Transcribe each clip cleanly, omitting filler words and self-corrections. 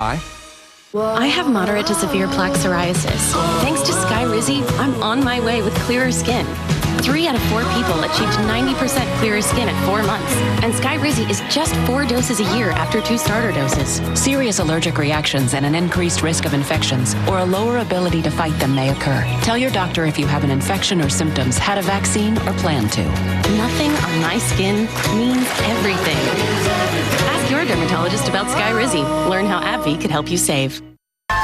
I have moderate to severe plaque psoriasis. Thanks to Skyrizi, I'm on my way with clearer skin. 3 out of 4 people achieved 90% clearer skin at 4 months. And Skyrizi is just 4 doses a year after 2 starter doses. Serious allergic reactions and an increased risk of infections or a lower ability to fight them may occur. Tell your doctor if you have an infection or symptoms, had a vaccine, or plan to. Nothing on my skin means everything. Ask your dermatologist about Skyrizi. Learn how AbbVie could help you save.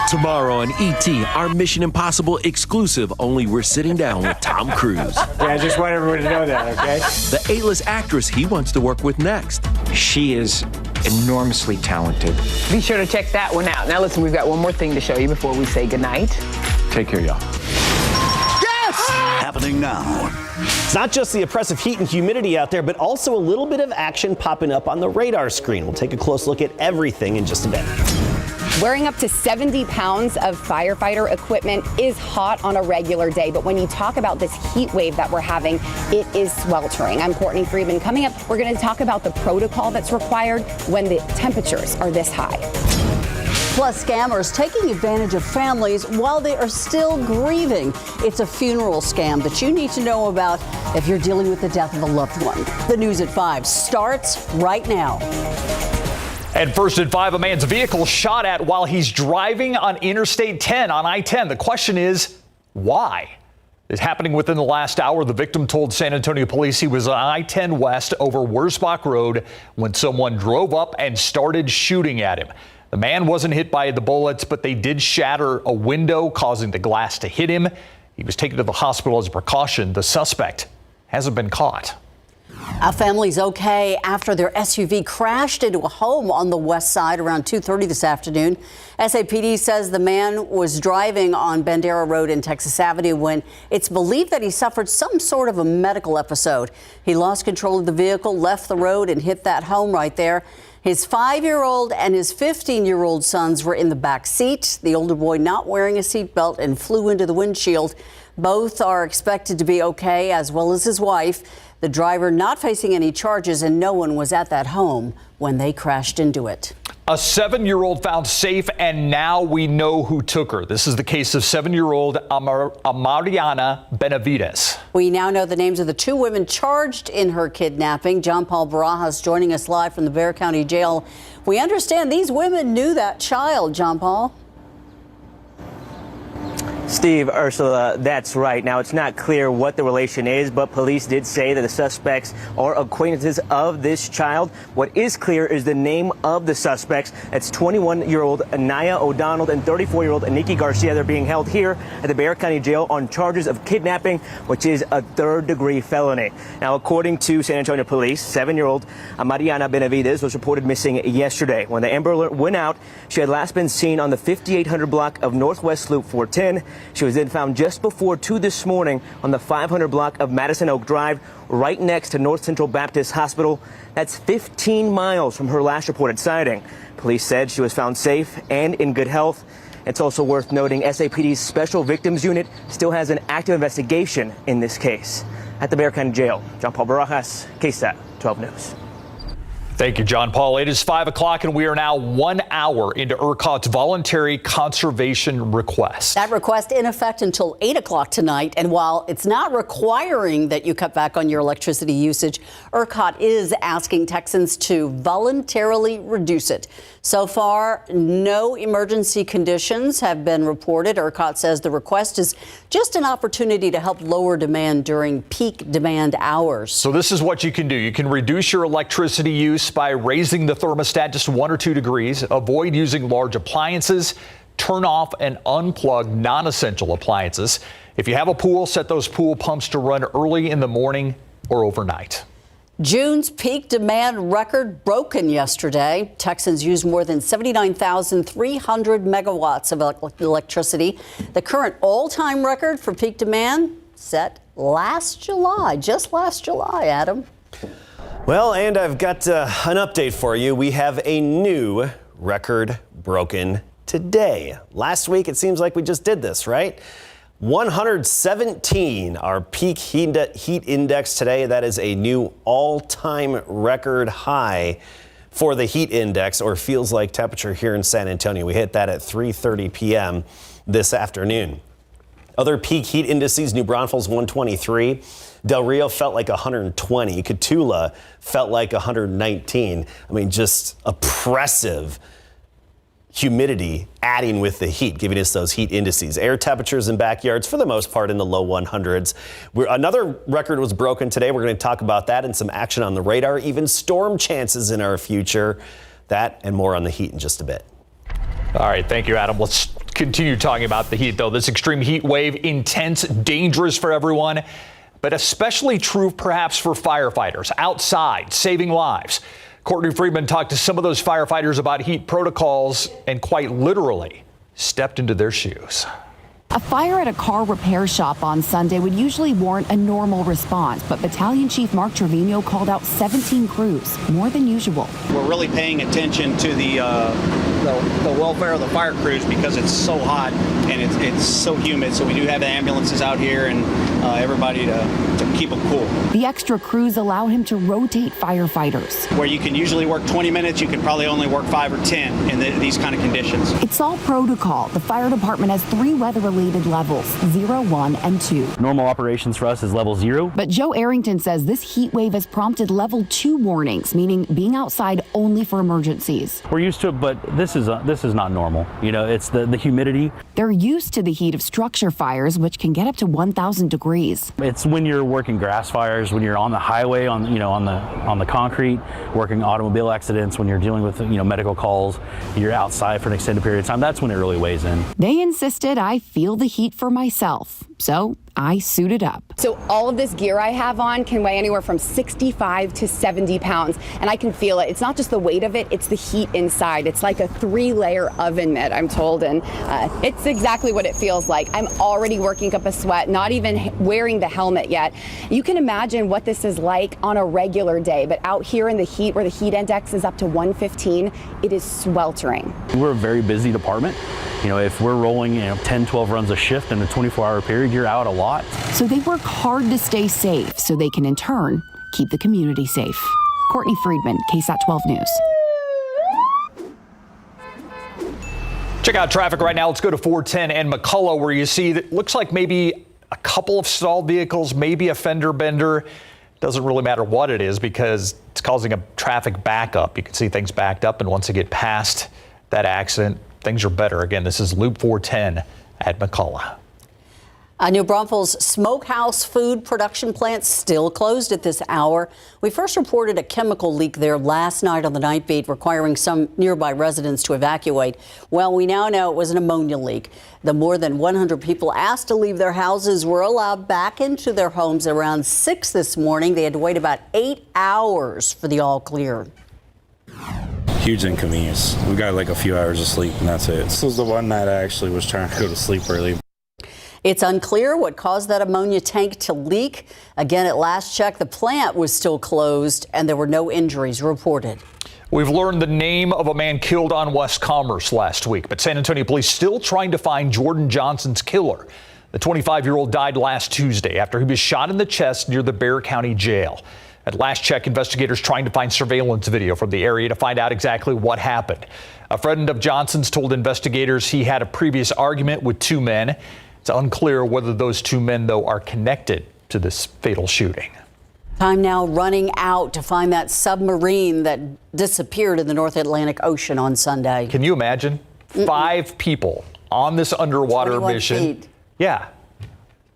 Tomorrow on ET, our Mission Impossible exclusive, only we're sitting down with Tom Cruise. Yeah, I just want everyone to know that, okay? The A-list actress he wants to work with next. She is enormously talented. Be sure to check that one out. Now listen, we've got one more thing to show you before we say goodnight. Take care, y'all. Yes! Happening now. It's not just the oppressive heat and humidity out there, but also a little bit of action popping up on the radar screen. We'll take a close look at everything in just a bit. Wearing up to 70 pounds of firefighter equipment is hot on a regular day, but when you talk about this heat wave that we're having, it is sweltering. I'm Courtney Friedman. Coming up, we're going to talk about the protocol that's required when the temperatures are this high. Plus, scammers taking advantage of families while they are still grieving. It's a funeral scam that you need to know about if you're dealing with the death of a loved one. The news at 5 starts right now. And first at 5, a man's vehicle shot at while he's driving on Interstate 10 on I-10. The question is, why? It's happening within the last hour. The victim told San Antonio police he was on I-10 West over Wurzbach Road when someone drove up and started shooting at him. The man wasn't hit by the bullets, but they did shatter a window, causing the glass to hit him. He was taken to the hospital as a precaution. The suspect hasn't been caught. A family's okay after their SUV crashed into a home on the west side around 2:30 this afternoon. SAPD says the man was driving on Bandera Road and Texas Avenue when it's believed that he suffered some sort of a medical episode. He lost control of the vehicle, left the road, and hit that home right there. His 5-year-old and his 15-year-old sons were in the back seat. The older boy not wearing a seatbelt and flew into the windshield. Both are expected to be okay, as well as his wife. The driver not facing any charges, and no one was at that home when they crashed into it. A 7-year-old found safe, and now we know who took her. This is the case of 7-year-old Mariana Benavides. We now know the names of the 2 women charged in her kidnapping. John Paul Barajas joining us live from the Bexar County Jail. We understand these women knew that child, John Paul. Steve, Ursula, that's right. Now, it's not clear what the relation is, but police did say that the suspects are acquaintances of this child. What is clear is the name of the suspects. It's 21-year-old Anaya O'Donnell and 34-year-old Nikki Garcia. They're being held here at the Bexar County Jail on charges of kidnapping, which is a third-degree felony. Now, according to San Antonio police, 7-year-old Mariana Benavides was reported missing yesterday. When the Amber Alert went out, she had last been seen on the 5800 block of Northwest Loop 410. She was then found just before 2 this morning on the 500 block of Madison Oak Drive, right next to North Central Baptist Hospital. That's 15 miles from her last reported sighting. Police said she was found safe and in good health. It's also worth noting SAPD's Special Victims Unit still has an active investigation in this case. At the Bexar County Jail, John Paul Barajas, KSAT 12 News. Thank you, John Paul. It is 5 o'clock, and we are now 1 hour into ERCOT's voluntary conservation request. That request in effect until 8 o'clock tonight. And while it's not requiring that you cut back on your electricity usage, ERCOT is asking Texans to voluntarily reduce it. So far, no emergency conditions have been reported. ERCOT says the request is just an opportunity to help lower demand during peak demand hours. So this is what you can do. You can reduce your electricity use by raising the thermostat just 1 or 2 degrees, avoid using large appliances, turn off and unplug non-essential appliances. If you have a pool, set those pool pumps to run early in the morning or overnight. June's peak demand record broken yesterday. Texans used more than 79,300 megawatts of electricity. The current all-time record for peak demand set last July, just last July, Adam. Well, and I've got an update for you. We have a new record broken today. Last week, it seems like we just did this, right? 117, our peak heat index today. That is a new all-time record high for the heat index, or feels like temperature here in San Antonio. We hit that at 3:30 p.m. this afternoon. Other peak heat indices: New Braunfels 123. Del Rio felt like 120. Cotulla felt like 119. I mean, just oppressive humidity adding with the heat, giving us those heat indices. Air temperatures in backyards, for the most part, in the low 100s. Another record was broken today. We're going to talk about that and some action on the radar, even storm chances in our future. That and more on the heat in just a bit. All right, thank you, Adam. Let's continue talking about the heat, though. This extreme heat wave, intense, dangerous for everyone, but especially true perhaps for firefighters outside, saving lives. Courtney Friedman talked to some of those firefighters about heat protocols and quite literally stepped into their shoes. A fire at a car repair shop on Sunday would usually warrant a normal response, but Battalion Chief Mark Trevino called out 17 crews, more than usual. We're really paying attention to the welfare of the fire crews because it's so hot and it's so humid. So we do have ambulances out here and everybody to keep them cool. The extra crews allow him to rotate firefighters. Where you can usually work 20 minutes, you can probably only work 5 or 10 in these kind of conditions. It's all protocol. The fire department has 3 weather-related levels, 0, 1, and 2. Normal operations for us is level 0. But Joe Arrington says this heat wave has prompted level 2 warnings, meaning being outside only for emergencies. We're used to it, but this is not normal. You know, it's the humidity. They're used to the heat of structure fires, which can get up to 1,000 degrees. It's when you're working grass fires, when you're on the highway, on the concrete, working automobile accidents, when you're dealing with medical calls, you're outside for an extended period of time. That's when it really weighs in. They insisted I feel the heat for myself, so I suited up. So all of this gear I have on can weigh anywhere from 65 to 70 pounds, and I can feel it. It's not just the weight of it, it's the heat inside. It's like a 3-layer oven mitt, I'm told, and it's exactly what it feels like. I'm already working up a sweat, not even wearing the helmet yet. You can imagine what this is like on a regular day, but out here in the heat where the heat index is up to 115, it is sweltering. We're a very busy department. If we're rolling 10, 12 runs a shift in a 24-hour period, you're out a lot. So they work hard to stay safe so they can, in turn, keep the community safe. Courtney Friedman, KSAT 12 News. Check out traffic right now. Let's go to 410 and McCullough, where you see that looks like maybe a couple of stalled vehicles, maybe a fender bender. Doesn't really matter what it is because it's causing a traffic backup. You can see things backed up, and once you get past that accident, things are better. Again, this is Loop 410 at McCullough. New Braunfels smokehouse food production plant still closed at this hour. We first reported a chemical leak there last night on the night beat, requiring some nearby residents to evacuate. Well, we now know it was an ammonia leak. The more than 100 people asked to leave their houses were allowed back into their homes around 6 this morning. They had to wait about 8 hours for the all clear. Huge inconvenience. We got like a few hours of sleep and that's it. This was the one night I actually was trying to go to sleep early. It's unclear what caused that ammonia tank to leak. Again, at last check, the plant was still closed and there were no injuries reported. We've learned the name of a man killed on West Commerce last week, but San Antonio police still trying to find Jordan Johnson's killer. The 25-year-old died last Tuesday after he was shot in the chest near the Bexar County Jail. At last check, investigators trying to find surveillance video from the area to find out exactly what happened. A friend of Johnson's told investigators he had a previous argument with 2 men. It's unclear whether those 2 men, though, are connected to this fatal shooting. Time now running out to find that submarine that disappeared in the North Atlantic Ocean on Sunday. Can you imagine? 5 people on this underwater mission. Feet. Yeah.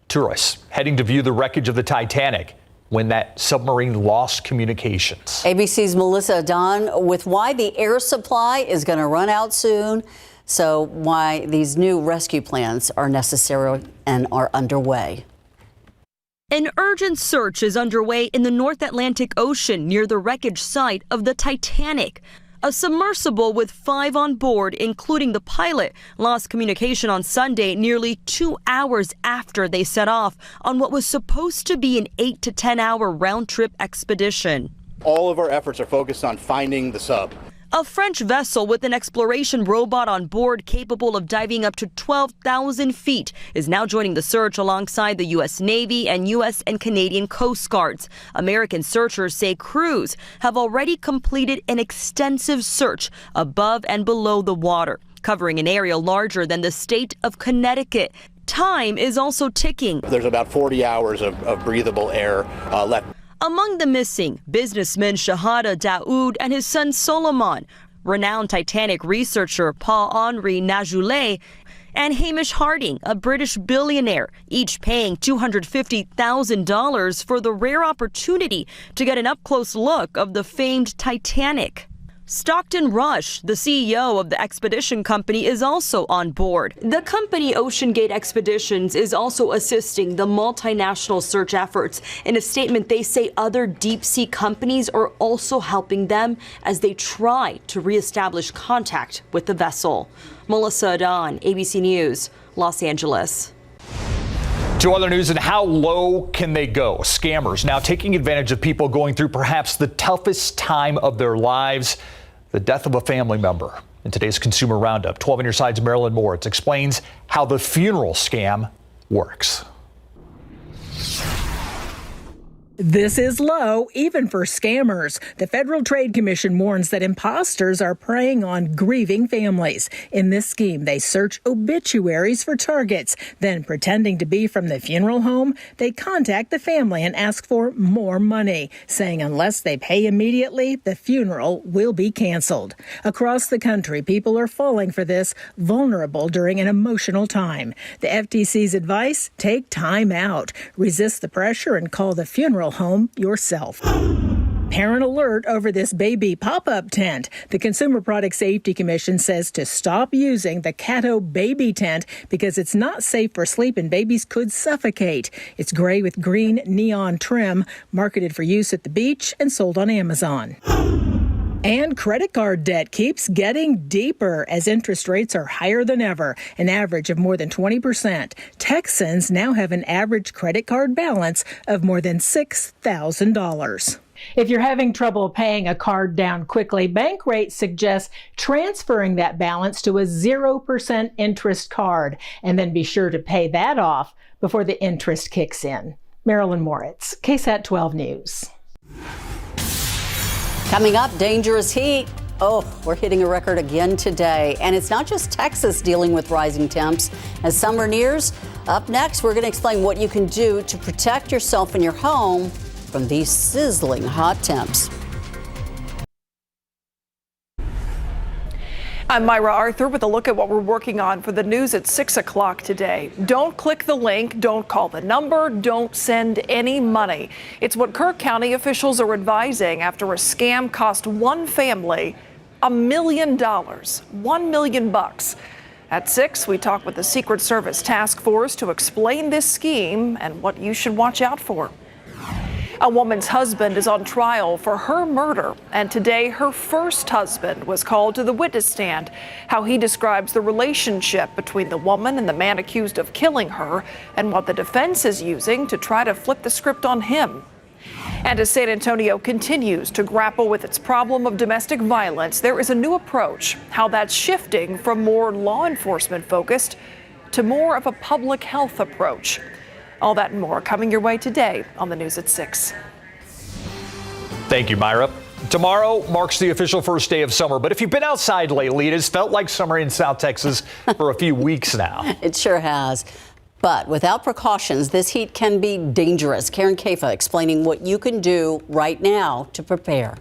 Tourists heading to view the wreckage of the Titanic when that submarine lost communications. ABC's Melissa Don with why the air supply is going to run out soon. So why these new rescue plans are necessary and are underway. An urgent search is underway in the North Atlantic Ocean near the wreckage site of the Titanic. A submersible with 5 on board, including the pilot, lost communication on Sunday nearly 2 hours after they set off on what was supposed to be an 8 to 10 hour round trip expedition. All of our efforts are focused on finding the sub. A French vessel with an exploration robot on board capable of diving up to 12,000 feet is now joining the search alongside the U.S. Navy and U.S. and Canadian Coast Guards. American searchers say crews have already completed an extensive search above and below the water, covering an area larger than the state of Connecticut. Time is also ticking. There's about 40 hours of breathable air left. Among the missing, businessman Shahada Daoud and his son Solomon, renowned Titanic researcher Paul-Henri Najoulet, and Hamish Harding, a British billionaire, each paying $250,000 for the rare opportunity to get an up-close look of the famed Titanic. Stockton Rush, the CEO of the expedition company, is also on board. The company Ocean Gate Expeditions is also assisting the multinational search efforts. In a statement, they say other deep-sea companies are also helping them as they try to reestablish contact with the vessel. Melissa Adon, ABC News, Los Angeles. To other news, and how low can they go? Scammers now taking advantage of people going through perhaps the toughest time of their lives, the death of a family member. In today's Consumer Roundup, 12 on your side's Marilyn Moritz explains how the funeral scam works. This is low, even for scammers. The Federal Trade Commission warns that imposters are preying on grieving families. In this scheme, they search obituaries for targets. Then, pretending to be from the funeral home, they contact the family and ask for more money, saying unless they pay immediately, the funeral will be canceled. Across the country, people are falling for this, vulnerable during an emotional time. The FTC's advice, take time out. Resist the pressure and call the funeral home yourself. Parent alert over this baby pop-up tent. The Consumer Product Safety Commission says to stop using the Cato baby tent because it's not safe for sleep and babies could suffocate. It's gray with green neon trim, marketed for use at the beach and sold on Amazon. And credit card debt keeps getting deeper as interest rates are higher than ever, an average of more than 20%. Texans now have an average credit card balance of more than $6,000. If you're having trouble paying a card down quickly, Bankrate suggests transferring that balance to a 0% interest card, and then be sure to pay that off before the interest kicks in. Marilyn Moritz, KSAT 12 News. Coming up, dangerous heat. Oh, we're hitting a record again today. And it's not just Texas dealing with rising temps. As summer nears, up next, we're going to explain what you can do to protect yourself and your home from these sizzling hot temps. I'm Myra Arthur with a look at what we're working on for the news at 6 o'clock today. Don't click the link, don't call the number, don't send any money. It's what Kirk County officials are advising after a scam cost one family $1 million, $1 million. At 6, we talk with the Secret Service Task Force to explain this scheme and what you should watch out for. A woman's husband is on trial for her murder, and today her first husband was called to the witness stand. How he describes the relationship between the woman and the man accused of killing her, and what the defense is using to try to flip the script on him. And as San Antonio continues to grapple with its problem of domestic violence, there is a new approach, how that's shifting from more law enforcement focused to more of a public health approach. All that and more coming your way today on the news at 6. Thank you, Myra. Tomorrow marks the official first day of summer, but if you've been outside lately, it has felt like summer in South Texas for a few weeks now. It sure has. But without precautions, this heat can be dangerous. Karen Kafa explaining what you can do right now to prepare.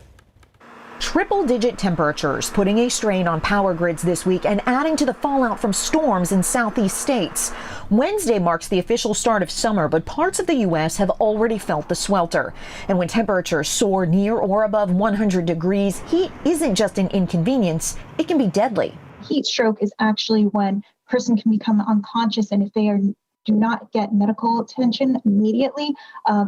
Triple-digit temperatures putting a strain on power grids this week and adding to the fallout from storms in southeast states. Wednesday marks the official start of summer, but parts of the U.S. have already felt the swelter. And when temperatures soar near or above 100 degrees, heat isn't just an inconvenience, it can be deadly. Heat stroke is actually when a person can become unconscious, and if they do not get medical attention immediately,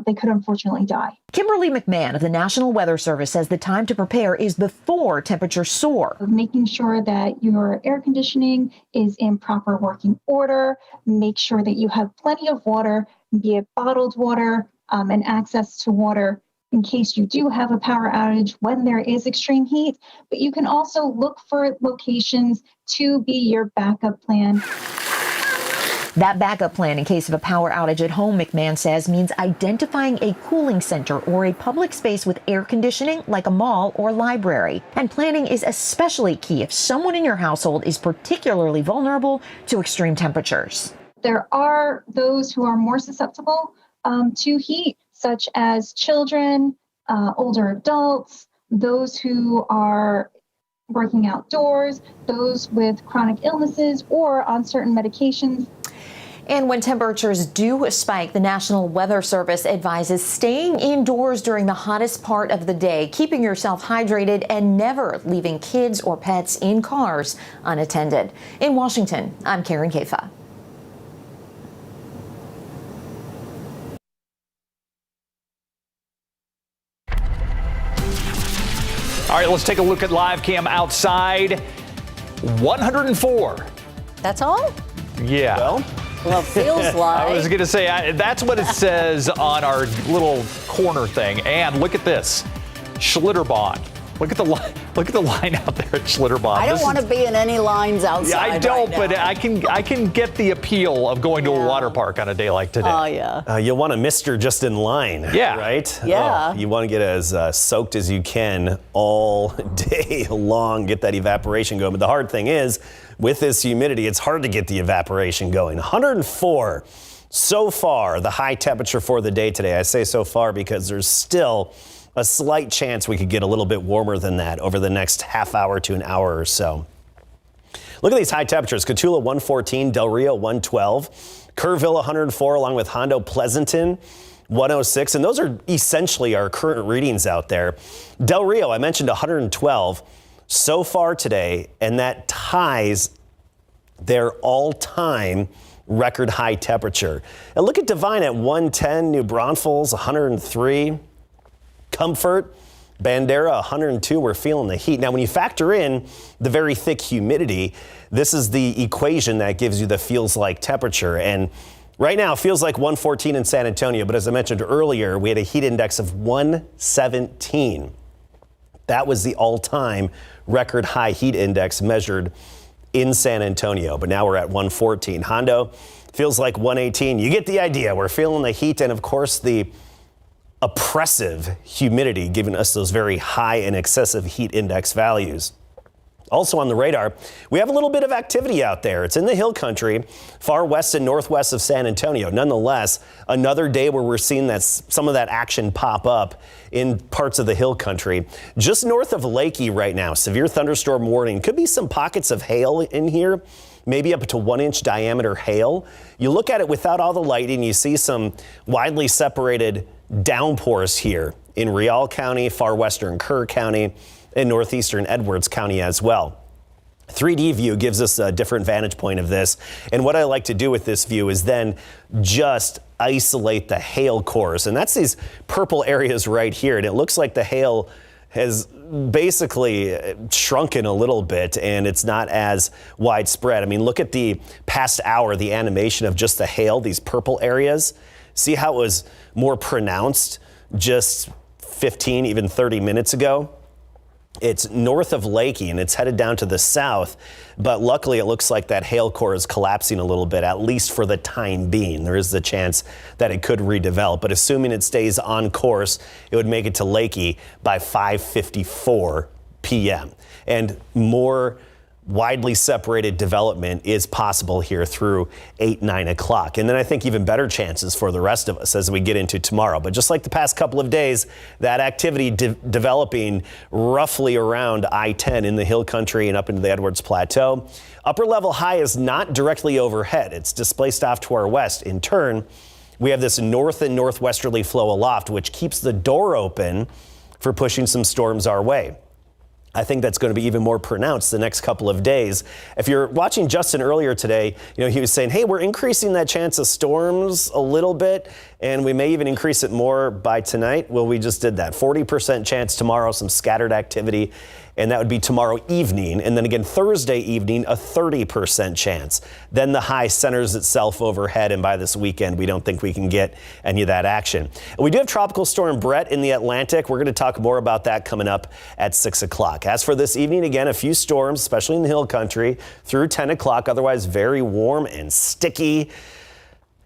they could unfortunately die. Kimberly McMahon of the National Weather Service says the time to prepare is before temperatures soar. Making sure that your air conditioning is in proper working order, make sure that you have plenty of water, be it bottled water and access to water in case you do have a power outage when there is extreme heat, but you can also look for locations to be your backup plan. That backup plan in case of a power outage at home, McMahon says, means identifying a cooling center or a public space with air conditioning like a mall or library. And planning is especially key if someone in your household is particularly vulnerable to extreme temperatures. There are those who are more susceptible to heat, such as children, older adults, those who are working outdoors, those with chronic illnesses or on certain medications. And when temperatures do spike, the National Weather Service advises staying indoors during the hottest part of the day, keeping yourself hydrated, and never leaving kids or pets in cars unattended. In Washington, I'm Karen Kafa. All right, let's take a look at live cam outside. 104. That's all? Yeah. Well, it feels like. I was going to say, that's what it says on our little corner thing. And look at this. Schlitterbahn. Look at the line out there at Schlitterbahn. I don't want to be in any lines outside. Yeah, I don't, right but I can get the appeal of going to a water park on a day like today. Oh, yeah. You'll want to Mr. just in line, right? Yeah. You want to get as soaked as you can all day long, get that evaporation going. But the hard thing is, with this humidity, it's hard to get the evaporation going. 104 so far, the high temperature for the day today. I say so far because there's still a slight chance we could get a little bit warmer than that over the next half hour to an hour or so. Look at these high temperatures. Cotulla 114, Del Rio 112, Kerrville 104, along with Hondo Pleasanton 106. And those are essentially our current readings out there. Del Rio, I mentioned 112 so far today, and that ties their all-time record high temperature. And look at Devine at 110, New Braunfels 103. Comfort, Bandera 102, we're feeling the heat. Now, when you factor in the very thick humidity, this is the equation that gives you the feels like temperature. And right now, it feels like 114 in San Antonio, but as I mentioned earlier, we had a heat index of 117. That was the all-time record high heat index measured in San Antonio, but now we're at 114. Hondo feels like 118. You get the idea. We're feeling the heat and, of course, the oppressive humidity, giving us those very high and excessive heat index values. Also on the radar, we have a little bit of activity out there. It's in the hill country, far west and northwest of San Antonio. Nonetheless, another day where we're seeing that some of that action pop up in parts of the hill country. Just north of Lakey right now, severe thunderstorm warning. Could be some pockets of hail in here, maybe up to 1-inch diameter hail. You look at it without all the lighting, you see some widely separated downpours here in Real County, far western Kerr County, and northeastern Edwards County as well. 3D view gives us a different vantage point of this. And what I like to do with this view is then just isolate the hail cores. And that's these purple areas right here. And it looks like the hail has basically shrunken a little bit and it's not as widespread. I mean, look at the past hour, the animation of just the hail, these purple areas. See how it was more pronounced just 15, even 30 minutes ago? It's north of Lakey and it's headed down to the south, but luckily it looks like that hail core is collapsing a little bit, at least for the time being. There is the chance that it could redevelop, but assuming it stays on course, it would make it to Lakey by 5:54 p.m. And more widely separated development is possible here through 8-9 o'clock. And then I think even better chances for the rest of us as we get into tomorrow. But just like the past couple of days, that activity developing roughly around I-10 in the hill country and up into the Edwards Plateau. Upper level high is not directly overhead. It's displaced off to our west. In turn, we have this north and northwesterly flow aloft, which keeps the door open for pushing some storms our way. I think that's going to be even more pronounced the next couple of days. If you're watching Justin earlier today, he was saying, hey, we're increasing that chance of storms a little bit, and we may even increase it more by tonight. Well, we just did that. 40% chance tomorrow, some scattered activity. and that would be tomorrow evening. And then again, Thursday evening, a 30% chance. Then the high centers itself overhead, and by this weekend, we don't think we can get any of that action. And we do have Tropical Storm Brett in the Atlantic. We're going to talk more about that coming up at 6 o'clock. As for this evening, again, a few storms, especially in the hill country, through 10 o'clock. Otherwise, very warm and sticky.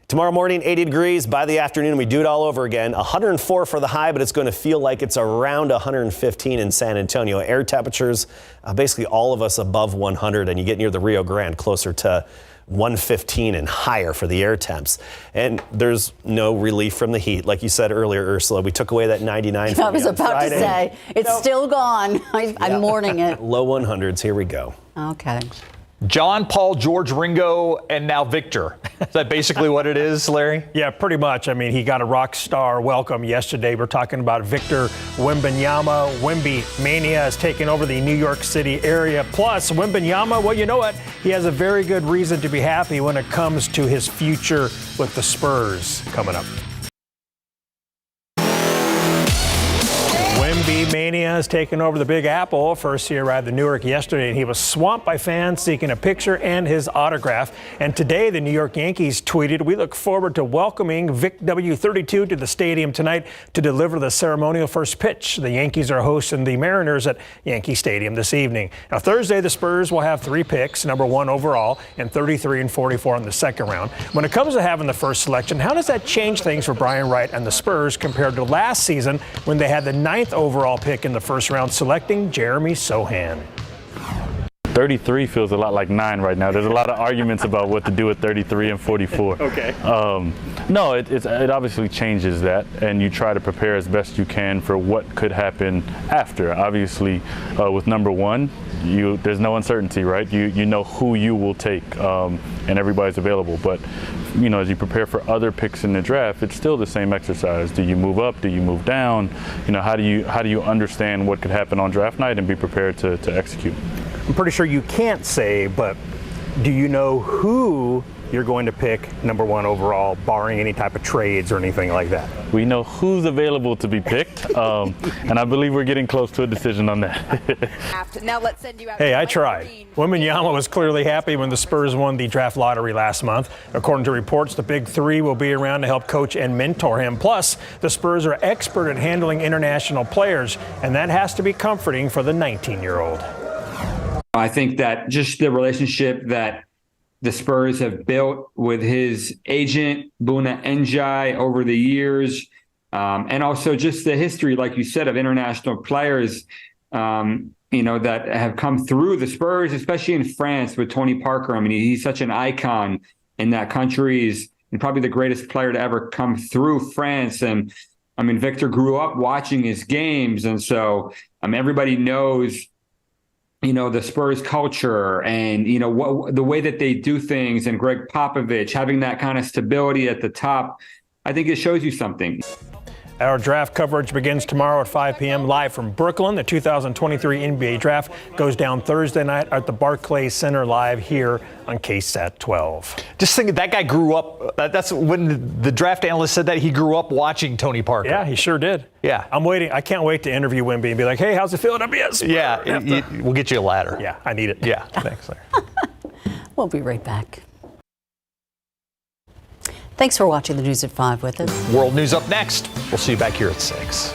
Tomorrow morning, 80 degrees. By the afternoon, we do it all over again. 104 for the high, but it's going to feel like it's around 115 in San Antonio. Air temperatures, basically all of us above 100, and you get near the Rio Grande, closer to 115 and higher for the air temps. And there's no relief from the heat. Like you said earlier, Ursula, we took away that 99 from I was about to say, it's still gone. I'm mourning it. Low 100s. Here we go. Okay. John, Paul, George, Ringo, and now Victor. Is that basically what it is, Larry? Yeah, pretty much. I mean, he got a rock star welcome yesterday. We're talking about Victor Wembanyama. Wemby Mania has taken over the New York City area. Plus, Wembanyama, well, you know what? He has a very good reason to be happy when it comes to his future with the Spurs coming up. Wemby Mania has taken over the Big Apple. First, he arrived in Newark yesterday, and he was swamped by fans seeking a picture and his autograph. And today, the New York Yankees tweeted, "We look forward to welcoming Vic W32 to the stadium tonight to deliver the ceremonial first pitch." The Yankees are hosting the Mariners at Yankee Stadium this evening. Now, Thursday, the Spurs will have 3 picks, number 1 overall, and 33 and 44 in the second round. When it comes to having the first selection, how does that change things for Brian Wright and the Spurs compared to last season when they had the 9th overall pick in the first round, selecting Jeremy Sohan? 33 feels a lot like 9 right now. There's a lot of arguments about what to do with 33 and 44. Okay. No, it obviously changes that, and you try to prepare as best you can for what could happen after. Obviously, with number 1, there's no uncertainty, right? You know who you will take, and everybody's available. But as you prepare for other picks in the draft, it's still the same exercise. Do you move up? Do you move down? How do you understand what could happen on draft night and be prepared to execute? I'm pretty sure you can't say, but do you know who you're going to pick number 1 overall, barring any type of trades or anything like that? We know who's available to be picked, and I believe we're getting close to a decision on that. Now let's send you out. Hey, I tried. Wembanyama was clearly happy when the Spurs won the draft lottery last month. According to reports, the Big Three will be around to help coach and mentor him. Plus, the Spurs are expert at handling international players, and that has to be comforting for the 19-year-old. I think that just the relationship that the Spurs have built with his agent, Buna Njai, over the years, and also just the history, like you said, of international players, that have come through the Spurs, especially in France with Tony Parker. I mean, he's such an icon in that country. He's probably the greatest player to ever come through France. And I mean, Victor grew up watching his games. And so everybody knows the Spurs culture and, the way that they do things, and Greg Popovich having that kind of stability at the top, I think it shows you something. Our draft coverage begins tomorrow at 5 p.m. live from Brooklyn. The 2023 NBA draft goes down Thursday night at the Barclays Center, live here on KSAT 12. Just thinking, that guy grew up. That's when the draft analyst said that he grew up watching Tony Parker. Yeah, he sure did. Yeah. I'm waiting. I can't wait to interview Wemby and be like, hey, how's it feel to be a Spurs? Yeah, we'll get you a ladder. Yeah, I need it. Yeah, thanks, Larry. We'll be right back. Thanks for watching the News at 5 with us. World News up next. We'll see you back here at 6.